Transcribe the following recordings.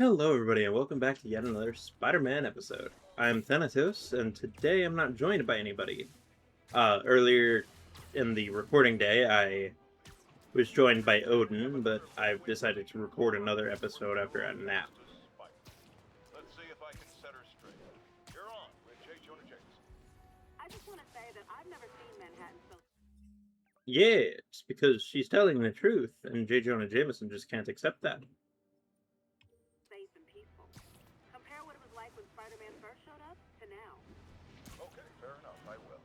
Hello, everybody, and welcome back to yet another Spider-Man episode. I'm Thanatos, and today I'm not joined by anybody. Earlier in the recording day, I was joined by Odin, but I've decided to record another episode after a nap. Let's see if I can set her straight. You're on with J. Jonah Jameson. I just want to say that I've never seen Manhattan so Yeah, it's because she's telling the truth, and J. Jonah Jameson just can't accept that. safe and peaceful. Compare what it was like when Spider-Man first showed up to now. Okay, fair enough, I will.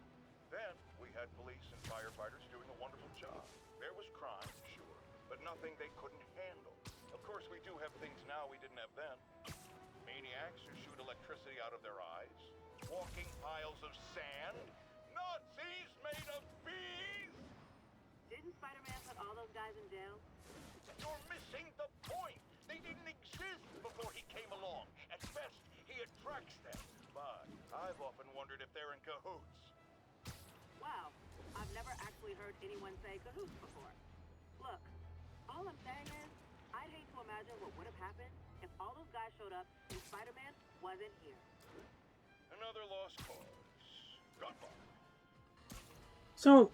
Then, we had police and firefighters doing a wonderful job. There was crime, sure, but nothing they couldn't handle. Of course, we do have things now we didn't have then. Maniacs who shoot electricity out of their eyes, walking piles of sand, Nazis made of bees! Didn't Spider-Man put all those guys in jail? You're missing the point! They didn't exist before he came along. At best, he attracts them. But I've often wondered if they're in cahoots. Wow, I've never actually heard anyone say cahoots before. Look, all I'm saying is, I'd hate to imagine what would have happened if all those guys showed up and Spider-Man wasn't here. Another lost cause. Godfather. So,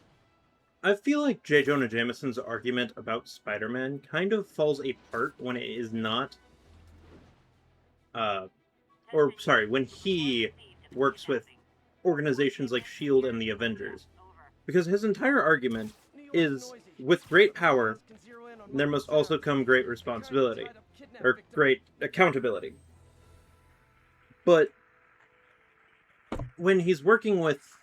I feel like J. Jonah Jameson's argument about Spider-Man kind of falls apart when it is not, when he works with organizations like S.H.I.E.L.D. and the Avengers. Because his entire argument is, with great power, there must also come great responsibility, or great accountability. But when he's working with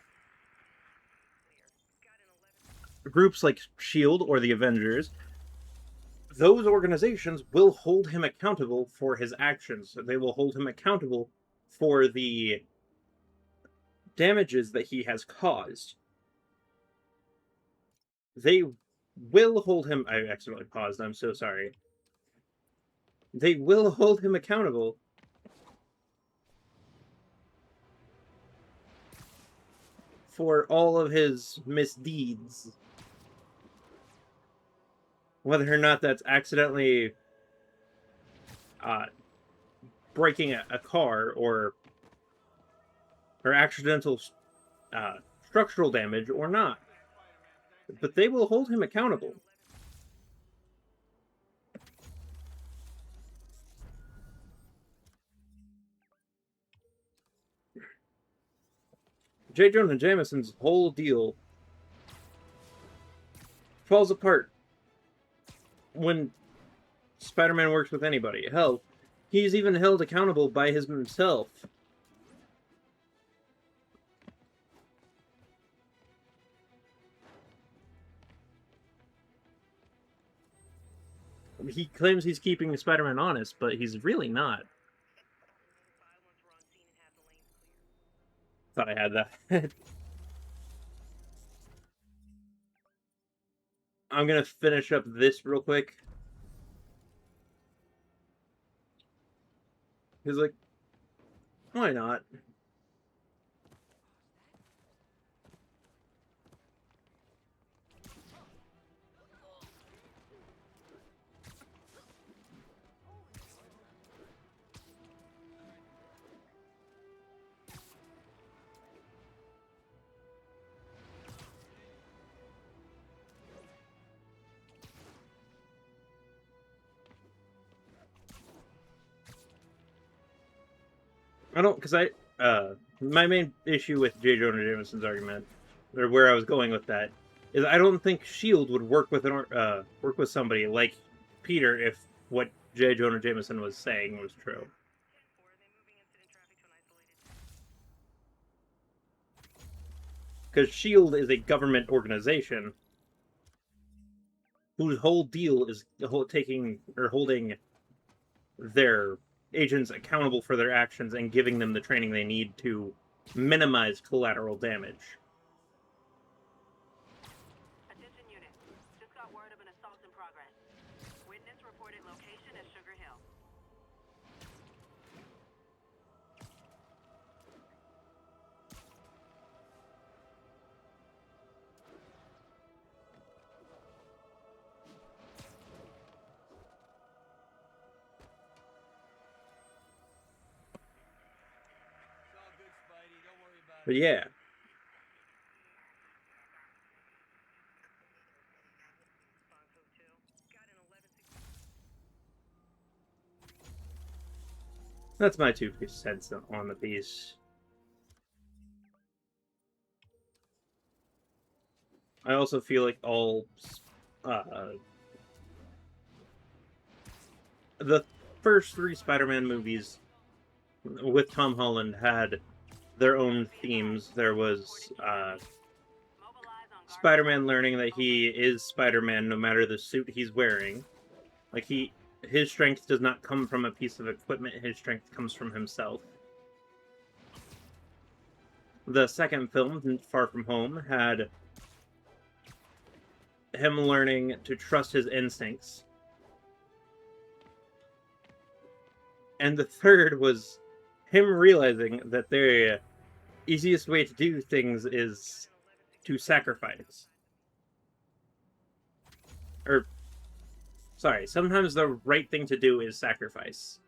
groups like S.H.I.E.L.D. or the Avengers, those organizations will hold him accountable for his actions. They will hold him accountable for the damages that he has caused. They will hold him... I accidentally paused, I'm so sorry. They will hold him accountable for all of his misdeeds. Whether or not that's accidentally breaking a car or accidental structural damage or not. But they will hold him accountable. J. Jonah Jameson's whole deal falls apart when Spider-Man works with anybody. Hell, he's even held accountable by himself. He claims he's keeping Spider-Man honest, but he's really not. Thought I had that. I'm gonna finish up this real quick. He's like, why not? My main issue with J. Jonah Jameson's argument, or where I was going with that, is I don't think S.H.I.E.L.D. would work with somebody like Peter if what J. Jonah Jameson was saying was true. Because S.H.I.E.L.D. is a government organization whose whole deal is holding their agents accountable for their actions and giving them the training they need to minimize collateral damage. Attention unit. Just got word of an assault in progress. Witness reported location as Sugar Hill. But yeah. That's my 2 cents on the piece. I also feel like all the first 3 Spider-Man movies with Tom Holland had their own themes. There was Spider-Man learning that he is Spider-Man no matter the suit he's wearing. Like his strength does not come from a piece of equipment, his strength comes from himself. The second film, Far From Home, had him learning to trust his instincts. And the third was him realizing that the easiest way to do things is to sacrifice. Or, sorry, sometimes the right thing to do is sacrifice.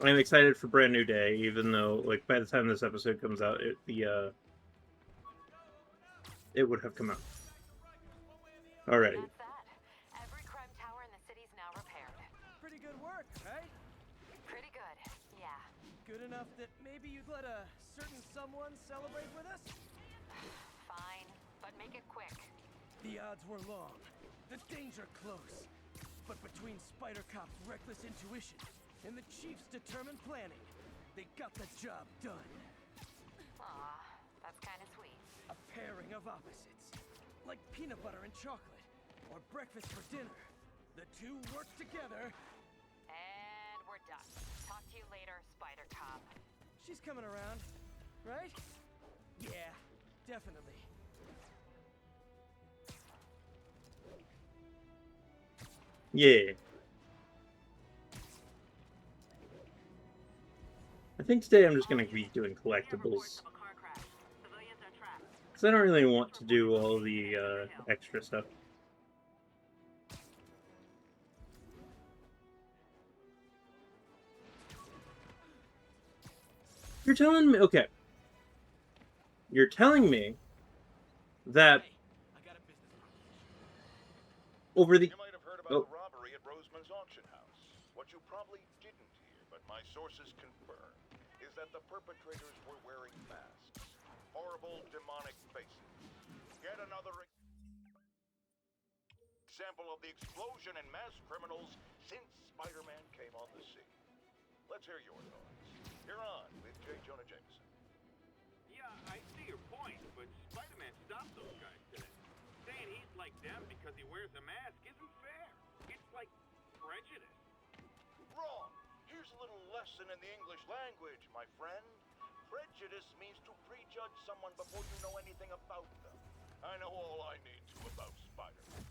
I'm excited for Brand New Day, even though, like, by the time this episode comes out, it would have come out already. That's that. Every crime tower in the city's now repaired. Pretty good work, right? Pretty good, yeah. Good enough that maybe you'd let a certain someone celebrate with us? Fine, but make it quick. The odds were long, the danger close. But between Spider Cop's reckless intuition and the Chief's determined planning, they got the job done. Aw, that's kind of sweet. A pairing of opposites, like peanut butter and chocolate, or breakfast for dinner. The two work together. And we're done. Talk to you later, Spider Cop. She's coming around, right? Yeah, definitely. Yeah. I think today I'm just going to be doing collectibles. Because I don't really want to do all the extra stuff. You're telling me... Okay. You're telling me that over the... You might have heard about the robbery at Roseman's auction house. What you probably didn't hear, but my sources confirm, is that the perpetrators were wearing masks. Horrible, demonic faces. Yet another example of the explosion in mass criminals since Spider-Man came on the scene. Let's hear your thoughts. You're on with J. Jonah Jameson. Yeah, I see your point, but Spider-Man stopped those guys today. Saying he's like them because he wears a mask isn't fair. It's like prejudice. Wrong. Here's a little lesson in the English language, my friend. Prejudice means to prejudge someone before you know anything about them. I know all I need to about Spider-Man.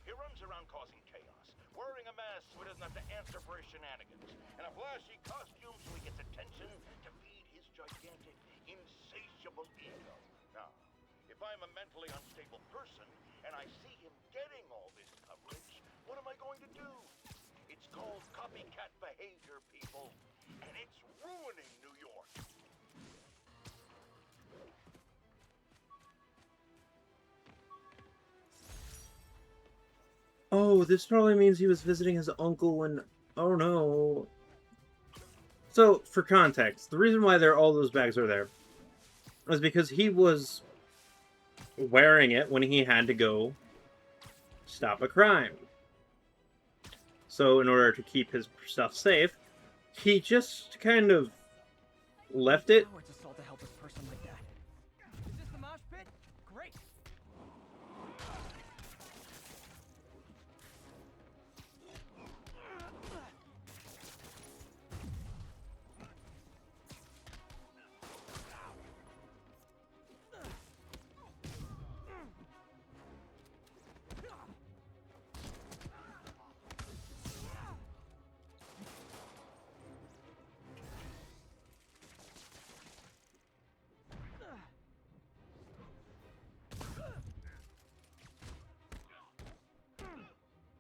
He runs around causing chaos, wearing a mask so he doesn't have to answer for his shenanigans, and a flashy costume so he gets attention to feed his gigantic, insatiable ego. Now, if I'm a mentally unstable person, and I see him getting all this coverage, what am I going to do? It's called copycat behavior, people, and it's ruining New York. Oh, this probably means he was visiting his uncle when... Oh no. So, for context, the reason why all those bags are there is because he was wearing it when he had to go stop a crime. So, in order to keep his stuff safe, he just kind of left it. Howard's assault a helpless person like that. Is this the mosh pit? Great.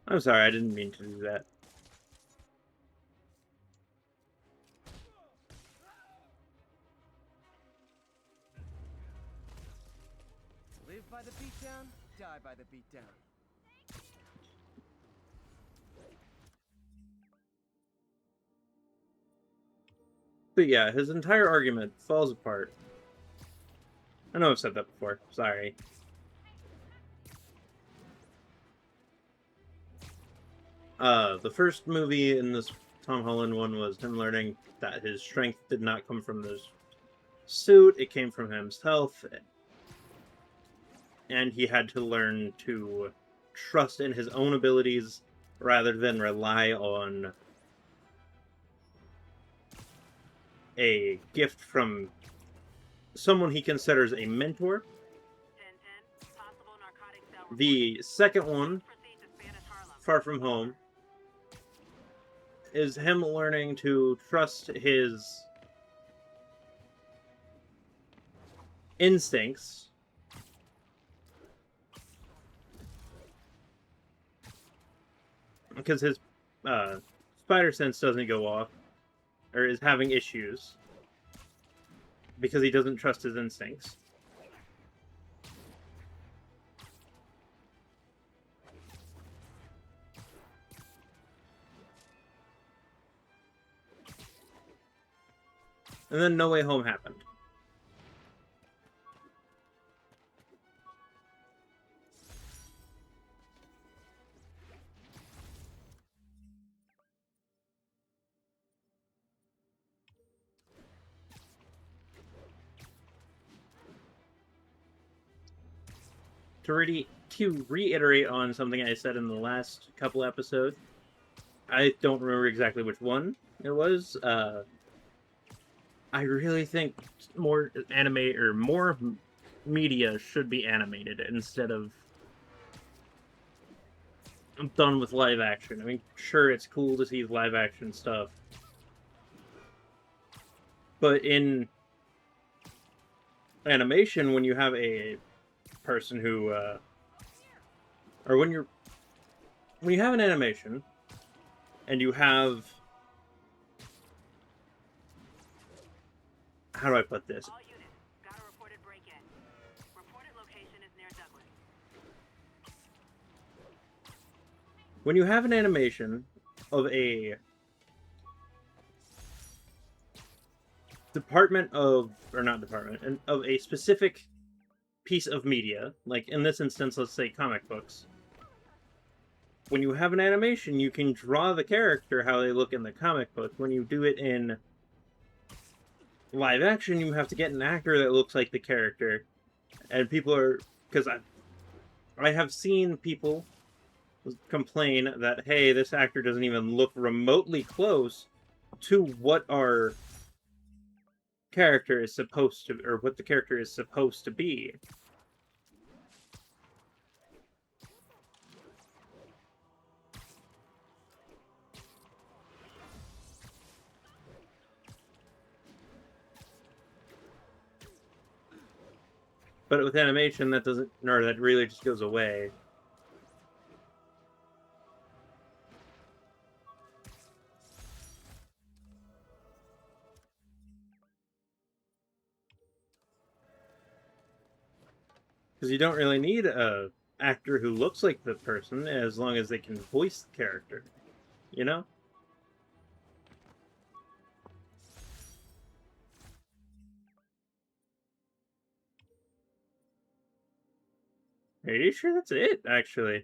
I'm sorry, I didn't mean to do that. by the beatdown, die by the beatdown. But yeah, his entire argument falls apart. I know I've said that before. Sorry. The first movie in this Tom Holland one was him learning that his strength did not come from this suit, it came from himself. And he had to learn to trust in his own abilities rather than rely on a gift from someone he considers a mentor. 1010, possible narcotic cell The second one, proceed to Spanish Harlem. Far From Home, is him learning to trust his instincts because his spider sense doesn't go off or is having issues because he doesn't trust his instincts. And then No Way Home happened. To reiterate on something I said in the last couple episodes, I don't remember exactly which one it was. I really think more media should be animated instead of done with live action. I mean, sure, it's cool to see live action stuff, but in animation, when you have a person who, or when you have an animation and you have, how do I put this? All units, got a reported break-in. Reported location is near Douglas. When you have an animation of a of a specific piece of media, like in this instance, let's say comic books. When you have an animation, you can draw the character how they look in the comic book. When you do it in live action, you have to get an actor that looks like the character. And people are... Because I have seen people complain that, hey, this actor doesn't even look remotely close to what our character is supposed to... Or what the character is supposed to be. But with animation, that doesn't... Or that really just goes away. Because you don't really need a actor who looks like the person as long as they can voice the character. You know? Are you sure that's it, actually?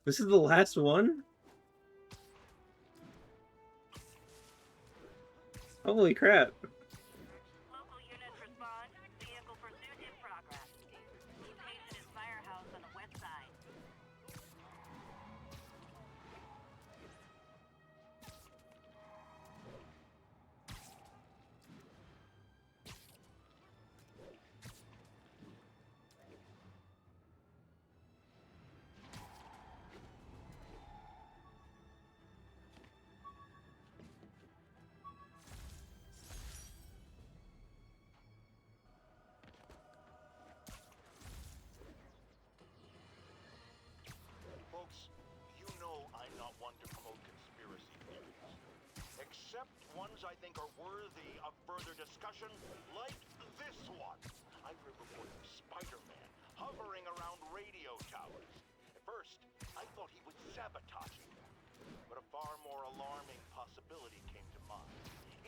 This is the last one? Holy crap. Local units respond. Vehicle pursuit in progress. Location is Firehouse on the west side. except ones I think are worthy of further discussion, like this one. I heard reports of Spider-Man hovering around radio towers. At first, I thought he was sabotaging them, but a far more alarming possibility came to mind.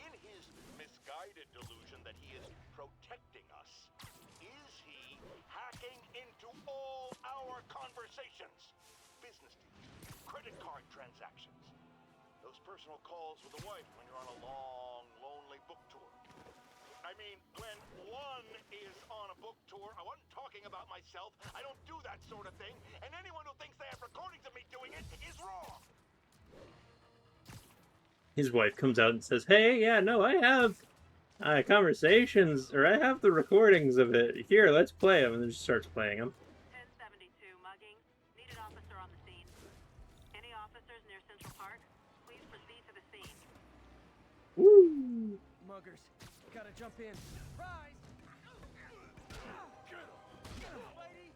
In his misguided delusion that he is protecting us, is he hacking into all our conversations? Business deals, credit card transactions, those personal calls with the wife when you're on a long, lonely book tour. I mean, when one is on a book tour, I wasn't talking about myself. I don't do that sort of thing, and anyone who thinks they have recordings of me doing it is wrong. His wife comes out and says, "Hey, yeah, no, I have conversations, or I have the recordings of it. Here, let's play them." And then she starts playing them. 1072 mugging. Need an officer on the scene. Any officers near Central Park? Please proceed to the scene. Woo! Muggers, gotta jump in. Rise! Lady!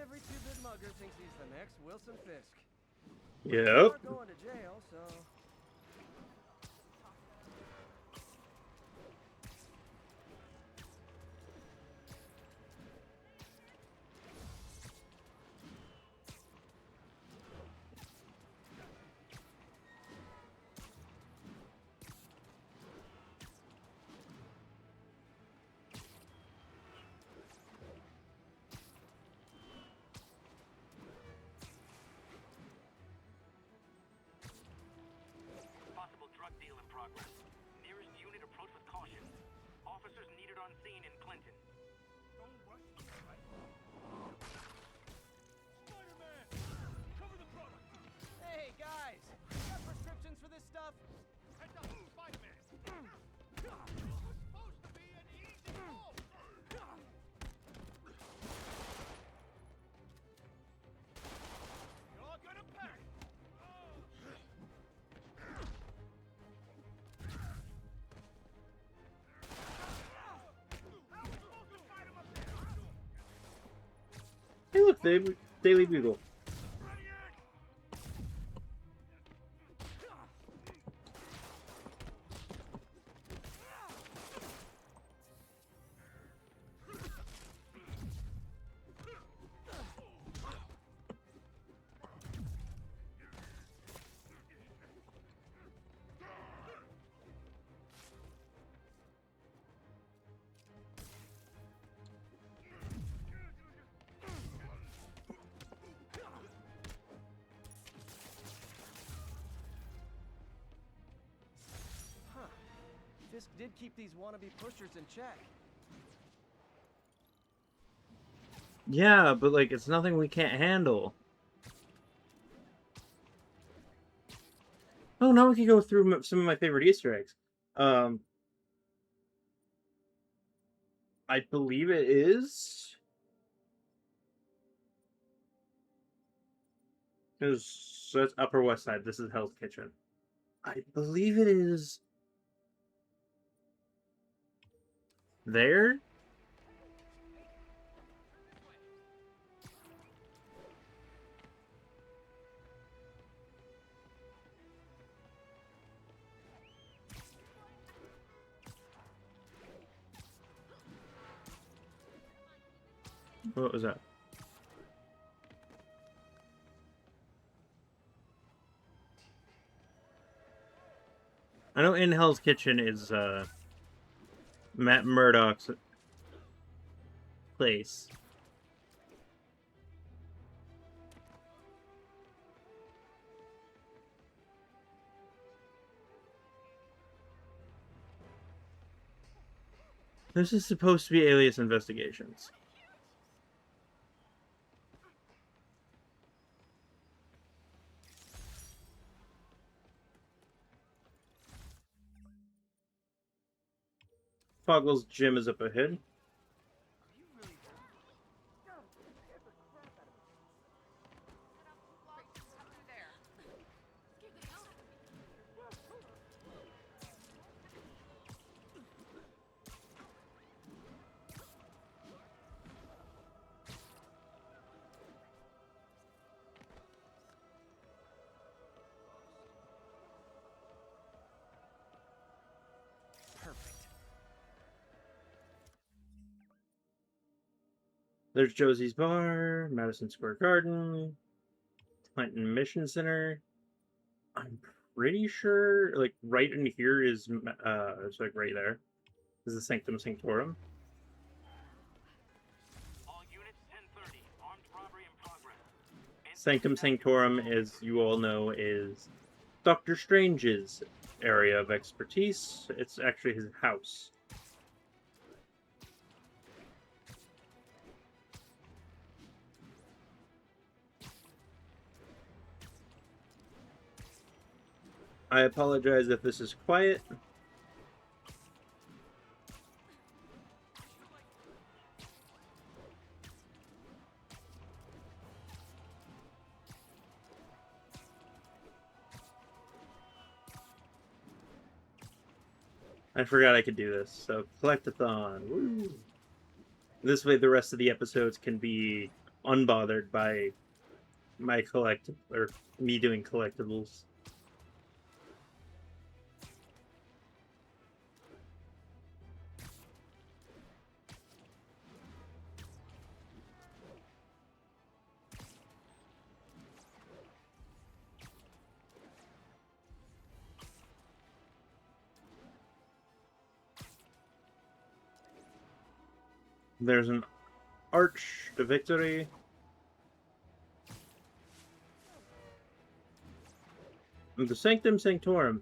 Every two-bit mugger thinks he's the next Wilson Fisk. Yep. Not going to jail, so... Possible drug deal in progress. Nearest unit approach with caution. Officers needed on scene in Clinton. Don't rush me, right? Spider-Man! Cover the product! Hey, guys! You got prescriptions for this stuff? Heads up, Spider-Man! This was supposed to be an easy fall! You're gonna pack! Hey, look, Daily Bugle. Huh. Fisk did keep these wannabe pushers in check. Yeah, but like, it's nothing we can't handle. Oh, now we can go through some of my favorite Easter eggs. I believe it is. Because that's Upper West Side. This is Hell's Kitchen. I believe it is there. What was that? I know in Hell's Kitchen is Matt Murdock's place. This is supposed to be Alias Investigations. Spoggle's gym is up ahead. Perfect. There's Josie's Bar, Madison Square Garden, Clinton Mission Center. I'm pretty sure, like, right in here is, it's like right there, is the Sanctum Sanctorum. All units 1030. Armed robbery in progress. Sanctum Sanctorum, as you all know, is Doctor Strange's area of expertise. It's actually his house. I apologize if this is quiet. I forgot I could do this. So, Collectathon. Woo! This way the rest of the episodes can be unbothered by my me doing collectibles. There's an Arch to Victory. The Sanctum Sanctorum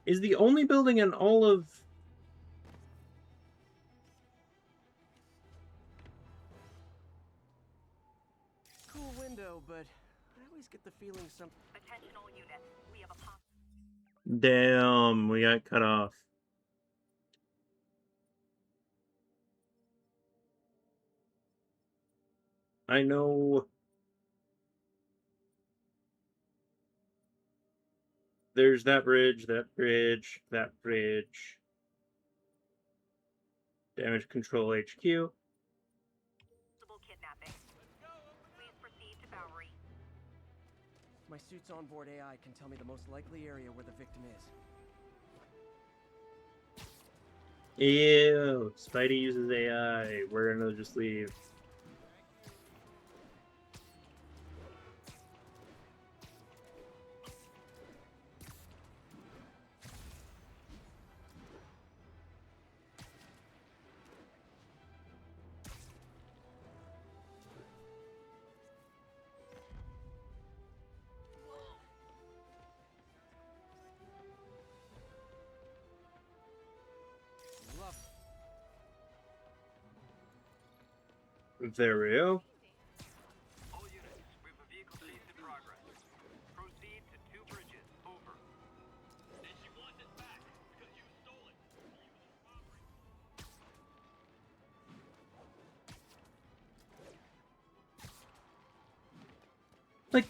is the only building in all of... Cool window, but I always get the feeling some... Attention all units. We have a pop. Damn, we got cut off. I know... There's that bridge, that bridge, that bridge. Damage Control HQ. Kidnapping. Please proceed to Bowery. My suit's onboard AI can tell me the most likely area where the victim is. Ew, Spidey uses AI. We're gonna just leave. Love There we go. All units, we have a vehicle chase in progress. Proceed to 2 bridges. Over. And she wants it back because you stole it. Like,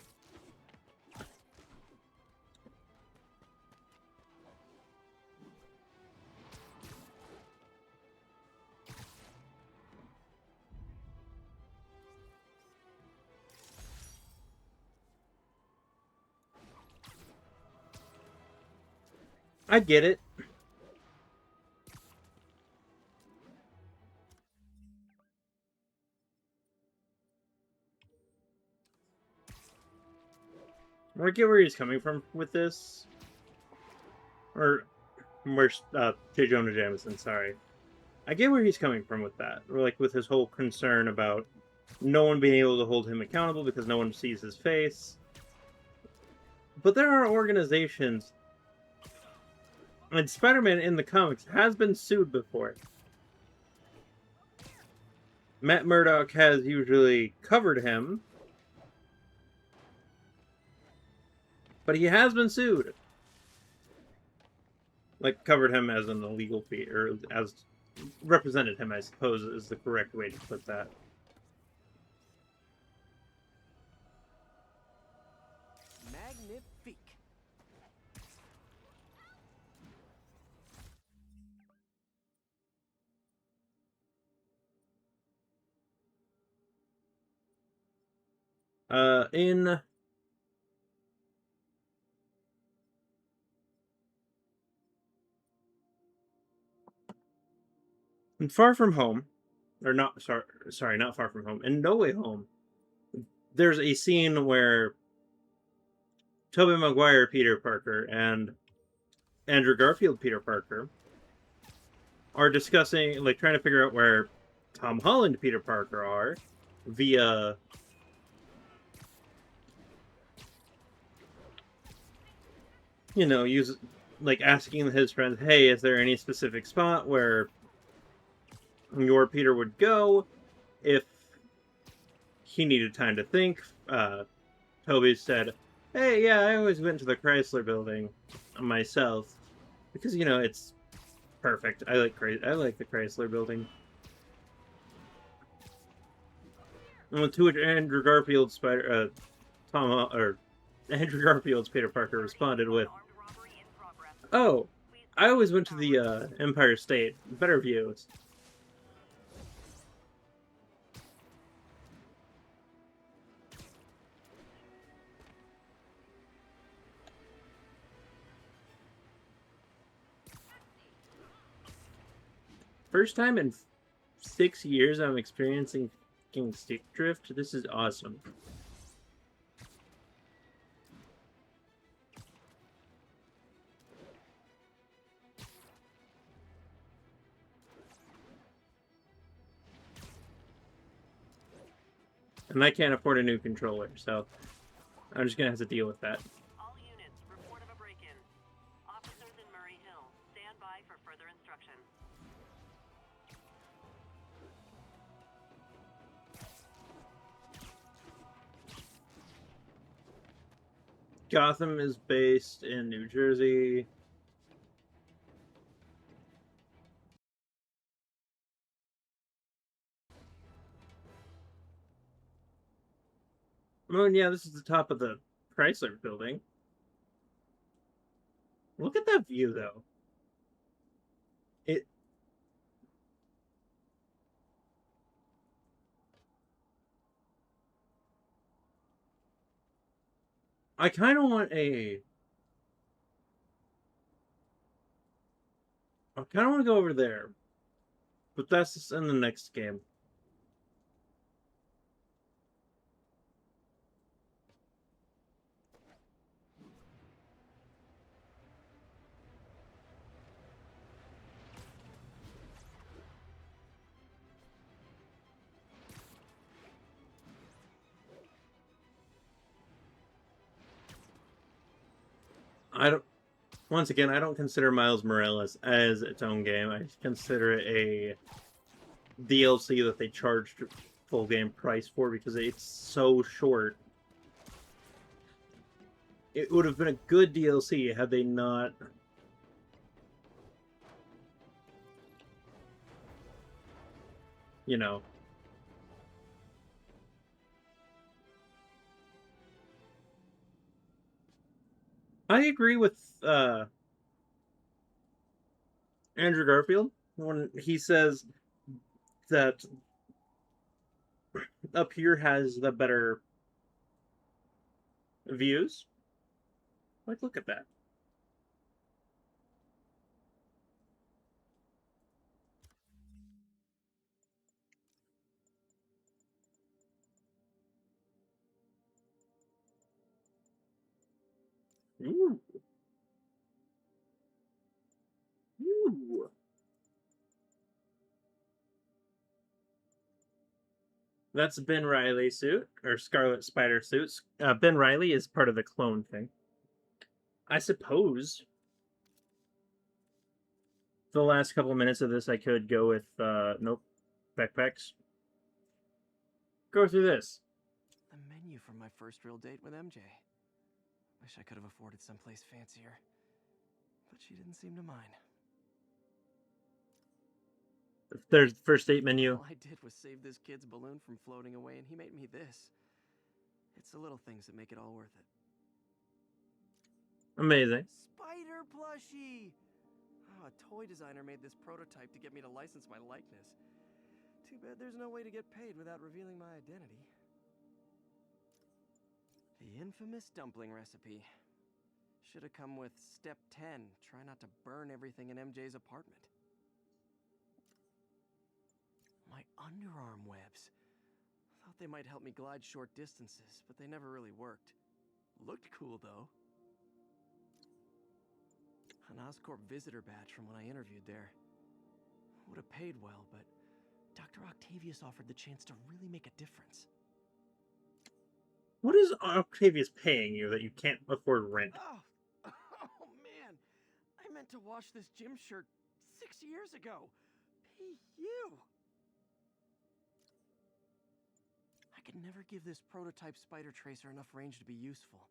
I get it. I get where he's coming from with this. Or, where's, J. Jonah Jameson, sorry. I get where he's coming from with that. Or, like, with his whole concern about no one being able to hold him accountable because no one sees his face. But there are organizations... And Spider-Man in the comics has been sued before. Matt Murdock has usually covered him. But he has been sued. Like, covered him as an illegal fee, or as represented him, I suppose, is the correct way to put that. Magnifique. In Far From Home, or not, sorry, not Far From Home, in No Way Home, there's a scene where Tobey Maguire Peter Parker and Andrew Garfield Peter Parker are discussing, like, trying to figure out where Tom Holland Peter Parker are via use like asking his friends, hey, is there any specific spot where your Peter would go if he needed time to think? Toby said, hey, yeah, I always went to the Chrysler building myself because it's perfect. I like the Chrysler building. And to which Andrew Garfield's Andrew Garfield's Peter Parker responded with, oh, I always went to the Empire State. Better views. First time in 6 years I'm experiencing stick drift. This is awesome. And I can't afford a new controller, so I'm just gonna have to deal with that. All units, report of a break-in. Officers in Murray Hill, stand by for further instruction. Gotham is based in New Jersey. Oh, yeah, this is the top of the Chrysler building. Look at that view, though. I kind of want a... I kind of want to go over there. But that's in the next game. Once again, I don't consider Miles Morales as its own game. I consider it a DLC that they charged full game price for because it's so short. It would have been a good DLC had they not... I agree with Andrew Garfield when he says that up here has the better views. Like, look at that. Ooh. Ooh. That's Ben Riley's suit, or Scarlet Spider suits. Ben Riley is part of the clone thing. I suppose the last couple of minutes of this I could go with, nope, backpacks. Go through this. The menu from my first real date with MJ. Wish I could have afforded someplace fancier. But she didn't seem to mind. There's the first date menu. All I did was save this kid's balloon from floating away, and he made me this. It's the little things that make it all worth it. Amazing. Spider plushie! Oh, a toy designer made this prototype to get me to license my likeness. Too bad there's no way to get paid without revealing my identity. The infamous dumpling recipe. Should have come with step 10. Try not to burn everything in MJ's apartment. My underarm webs. Thought they might help me glide short distances, but they never really worked. Looked cool, though. An Oscorp visitor badge from when I interviewed there. Would have paid well, but Dr. Octavius offered the chance to really make a difference. What is Octavius paying you that you can't afford rent? Oh man! I meant to wash this gym shirt 6 years ago. P.U. I could never give this prototype spider tracer enough range to be useful,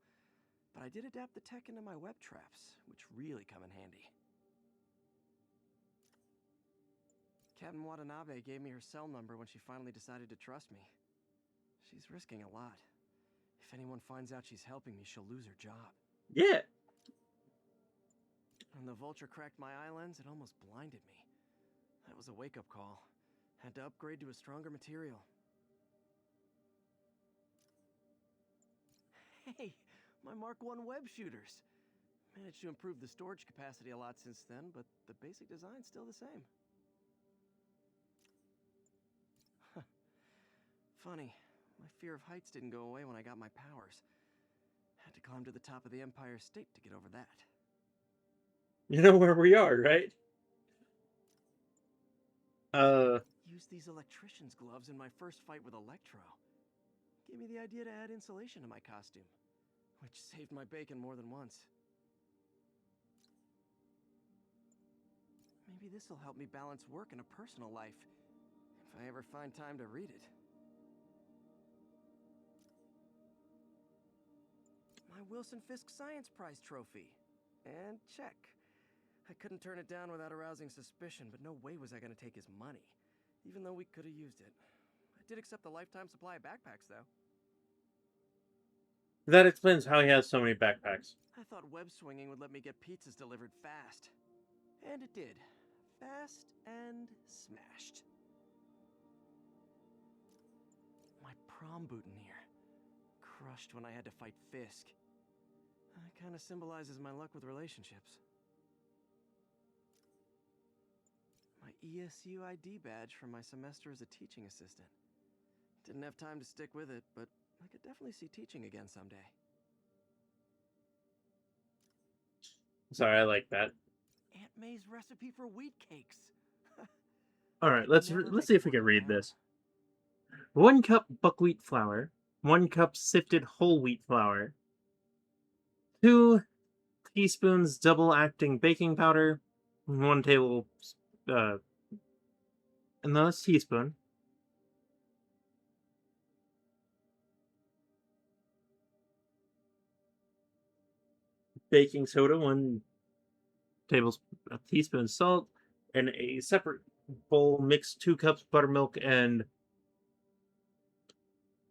but I did adapt the tech into my web traps, which really come in handy. Captain Watanabe gave me her cell number when she finally decided to trust me. She's risking a lot. If anyone finds out she's helping me, she'll lose her job. Yeah. When the vulture cracked my eye lens, it almost blinded me. That was a wake-up call. Had to upgrade to a stronger material. Hey, my Mark I web shooters. Managed to improve the storage capacity a lot since then, but the basic design's still the same. Funny, my fear of heights didn't go away when I got my powers. Had to climb to the top of the Empire State to get over that. You know where we are, right? Used these electrician's gloves in my first fight with Electro. Gave me the idea to add insulation to my costume, which saved my bacon more than once. Maybe this'll help me balance work and a personal life, if I ever find time to read it. My Wilson Fisk Science Prize trophy. And check. I couldn't turn it down without arousing suspicion, but no way was I going to take his money, even though we could have used it. I did accept the lifetime supply of backpacks, though. That explains how he has so many backpacks. I thought web swinging would let me get pizzas delivered fast. And it did. Fast and smashed. My prom boutonniere. Crushed when I had to fight Fisk. That kind of symbolizes my luck with relationships. My ESU ID badge from my semester as a teaching assistant. Didn't have time to stick with it, but I could definitely see teaching again someday. Sorry, I like that. Aunt May's recipe for wheat cakes. All right, let's see if we can read this. 1 cup buckwheat flour, 1 cup sifted whole wheat flour, 2 teaspoons double-acting baking powder, 1 table, and that's teaspoon. Baking soda, 1 teaspoon salt, and a separate bowl mix 2 cups buttermilk and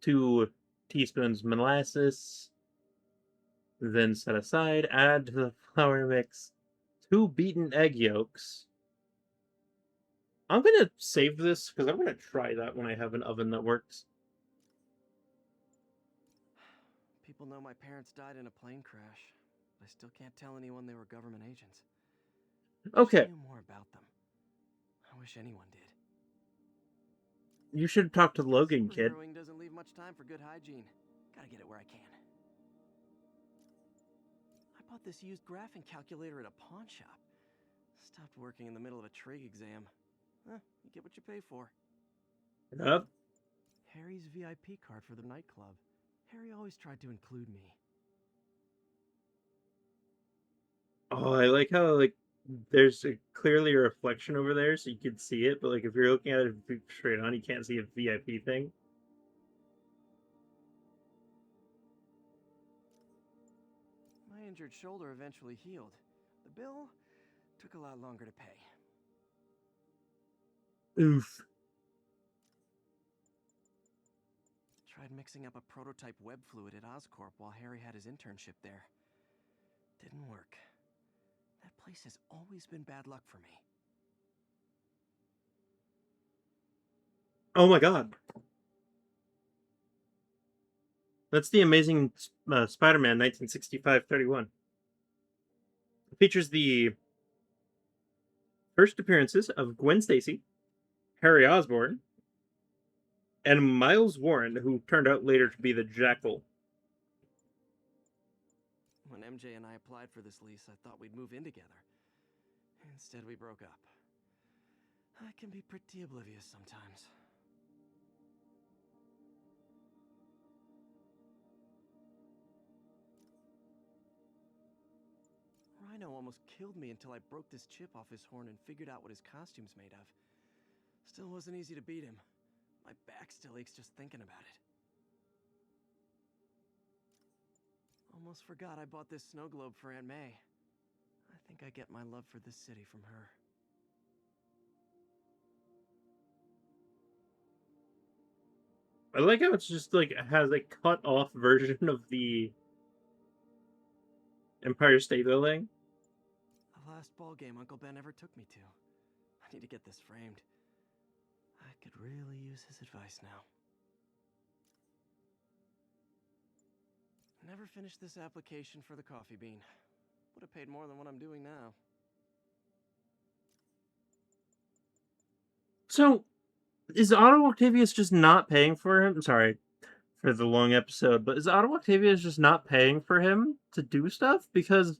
2 teaspoons molasses. Then set aside. Add to the flour mix 2 beaten egg yolks. I'm gonna save this because I'm gonna try that when I have an oven that works. People know my parents died in a plane crash. I still can't tell anyone they were government agents. Okay. I knew more about them. I wish anyone did. You should talk to Logan, kid. Superheroing doesn't leave much time for good hygiene. Gotta get it where I can. I bought this used graphing calculator at a pawn shop. Stopped working in the middle of a trig exam. You get what you pay for. Yep. Harry's VIP card for the nightclub. Harry always tried to include me. Oh, I like how, like, there's clearly a reflection over there so you can see it, but, like, if you're looking at it straight on, you can't see a VIP thing. My injured shoulder eventually healed. The bill took a lot longer to pay. Oof. Tried mixing up a prototype web fluid at Oscorp while Harry had his internship there. Didn't work. That place has always been bad luck for me. Oh my god. That's the Amazing Spider-Man 1965-31. It features the first appearances of Gwen Stacy, Harry Osborn, and Miles Warren, who turned out later to be the Jackal. When MJ and I applied for this lease, I thought we'd move in together. Instead, we broke up. I can be pretty oblivious sometimes. Rhino almost killed me until I broke this chip off his horn and figured out what his costume's made of. Still wasn't easy to beat him. My back still aches just thinking about it. Almost forgot I bought this snow globe for Aunt May. I think I get my love for this city from her. I like how it's just like has a cut off version of the Empire State Building. The last ball game Uncle Ben ever took me to. I need to get this framed. I could really use his advice now. Never finished this application for the coffee bean. Would have paid more than what I'm doing now. So, is Otto Octavius just not paying for him? Sorry for the long episode, but is Otto Octavius just not paying for him to do stuff? Because,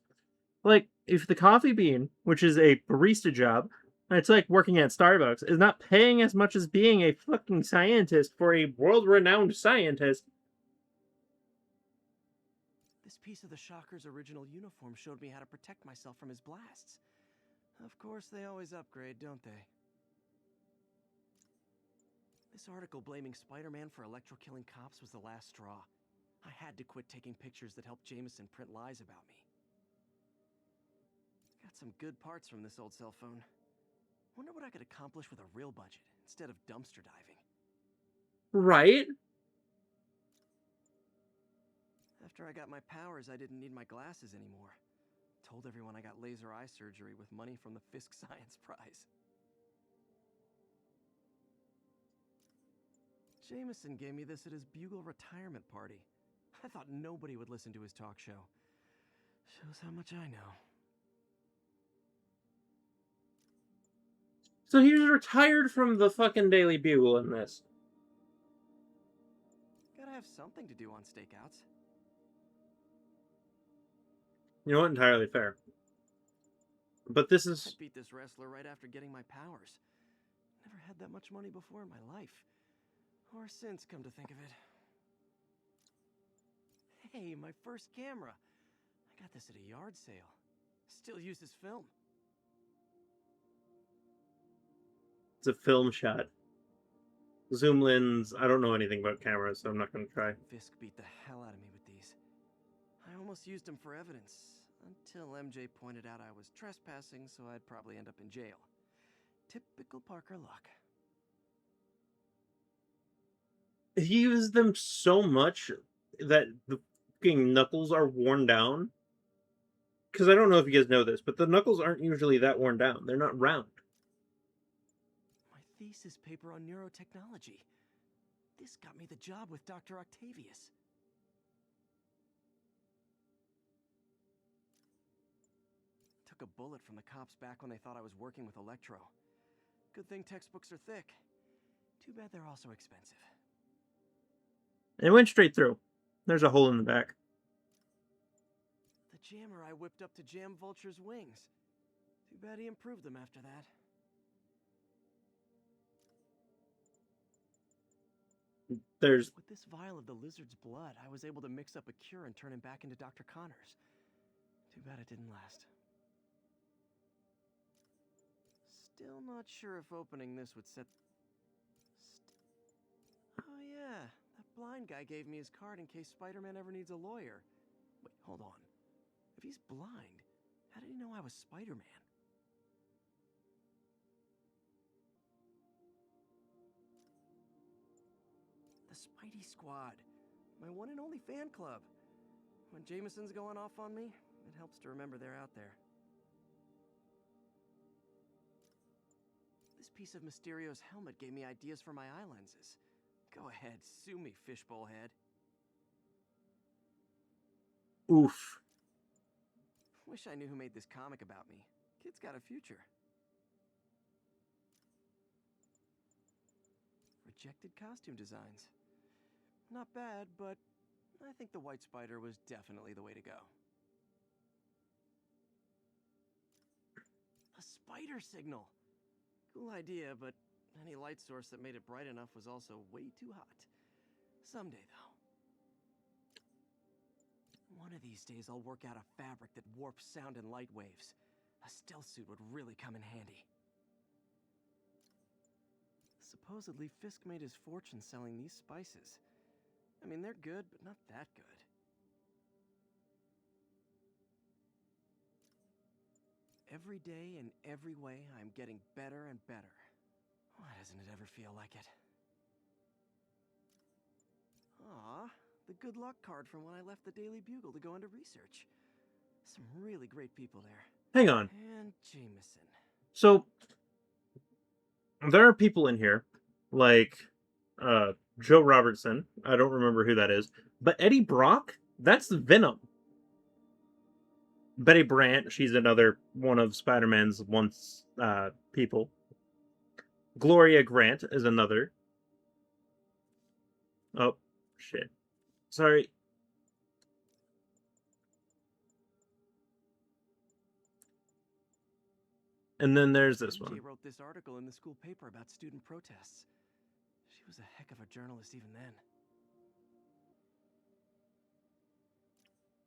like, if the coffee bean, which is a barista job, and it's like working at Starbucks, is not paying as much as being a fucking scientist for a world-renowned scientist. This piece of the Shocker's original uniform showed me how to protect myself from his blasts. Of course, they always upgrade, don't they? This article blaming Spider-Man for electro-killing cops was the last straw. I had to quit taking pictures that helped Jameson print lies about me. Got some good parts from this old cell phone. Wonder what I could accomplish with a real budget instead of dumpster diving. Right? After I got my powers, I didn't need my glasses anymore. Told everyone I got laser eye surgery with money from the Fisk Science Prize. Jameson gave me this at his Bugle retirement party. I thought nobody would listen to his talk show. Shows how much I know. So he was retired from the fucking Daily Bugle in this. Gotta have something to do on stakeouts. You know what? Entirely fair. But this I is... beat this wrestler right after getting my powers. Never had that much money before in my life. Or since, come to think of it. Hey, my first camera. I got this at a yard sale. Still uses film. It's a film shot. Zoom lens. I don't know anything about cameras, so I'm not going to try. Fisk beat the hell out of me with these. I almost used them for evidence, until MJ pointed out I was trespassing, so I'd probably end up in jail. Typical Parker luck. He uses them so much that the fucking knuckles are worn down. Because I don't know if you guys know this, but the knuckles aren't usually that worn down. They're not round. My thesis paper on neurotechnology. This got me the job with Dr. Octavius. Took a bullet from the cops back when they thought I was working with Electro. Good thing textbooks are thick. Too bad they're also expensive. And it went straight through. There's a hole in the back. The jammer I whipped up to jam Vulture's wings. Too bad he improved them after that. There's... With this vial of the lizard's blood, I was able to mix up a cure and turn him back into Dr. Connors. Too bad it didn't last. Still not sure if opening this would set... Oh yeah, that blind guy gave me his card in case Spider-Man ever needs a lawyer. Wait, hold on. If he's blind, how did he know I was Spider-Man? The Spidey Squad. My one and only fan club. When Jameson's going off on me, it helps to remember they're out there. This piece of Mysterio's helmet gave me ideas for my eye lenses. Go ahead, sue me, fishbowl head. Oof. Wish I knew who made this comic about me. Kid's got a future. Rejected costume designs. Not bad, but I think the White Spider was definitely the way to go. A spider signal! Cool idea, but any light source that made it bright enough was also way too hot. Someday, though. One of these days I'll work out a fabric that warps sound and light waves. A stealth suit would really come in handy. Supposedly, Fisk made his fortune selling these spices. I mean, they're good, but not that good. Every day, in every way, I'm getting better and better. Why doesn't it ever feel like it? Aw, the good luck card from when I left the Daily Bugle to go into research. Some really great people there. Hang on. And Jameson. So, there are people in here, like Joe Robertson. I don't remember who that is. But Eddie Brock? That's Venom. Betty Brant, she's another one of Spider-Man's once people. Gloria Grant is another. Oh, shit. Sorry. And then there's this MJ one. wrote this article in the school paper about student protests. She was a heck of a journalist even then.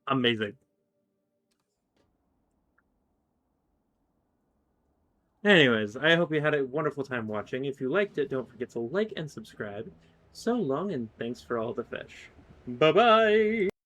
Amazing. Anyways, I hope you had a wonderful time watching. If you liked it, don't forget to like and subscribe. So long, and thanks for all the fish. Bye-bye!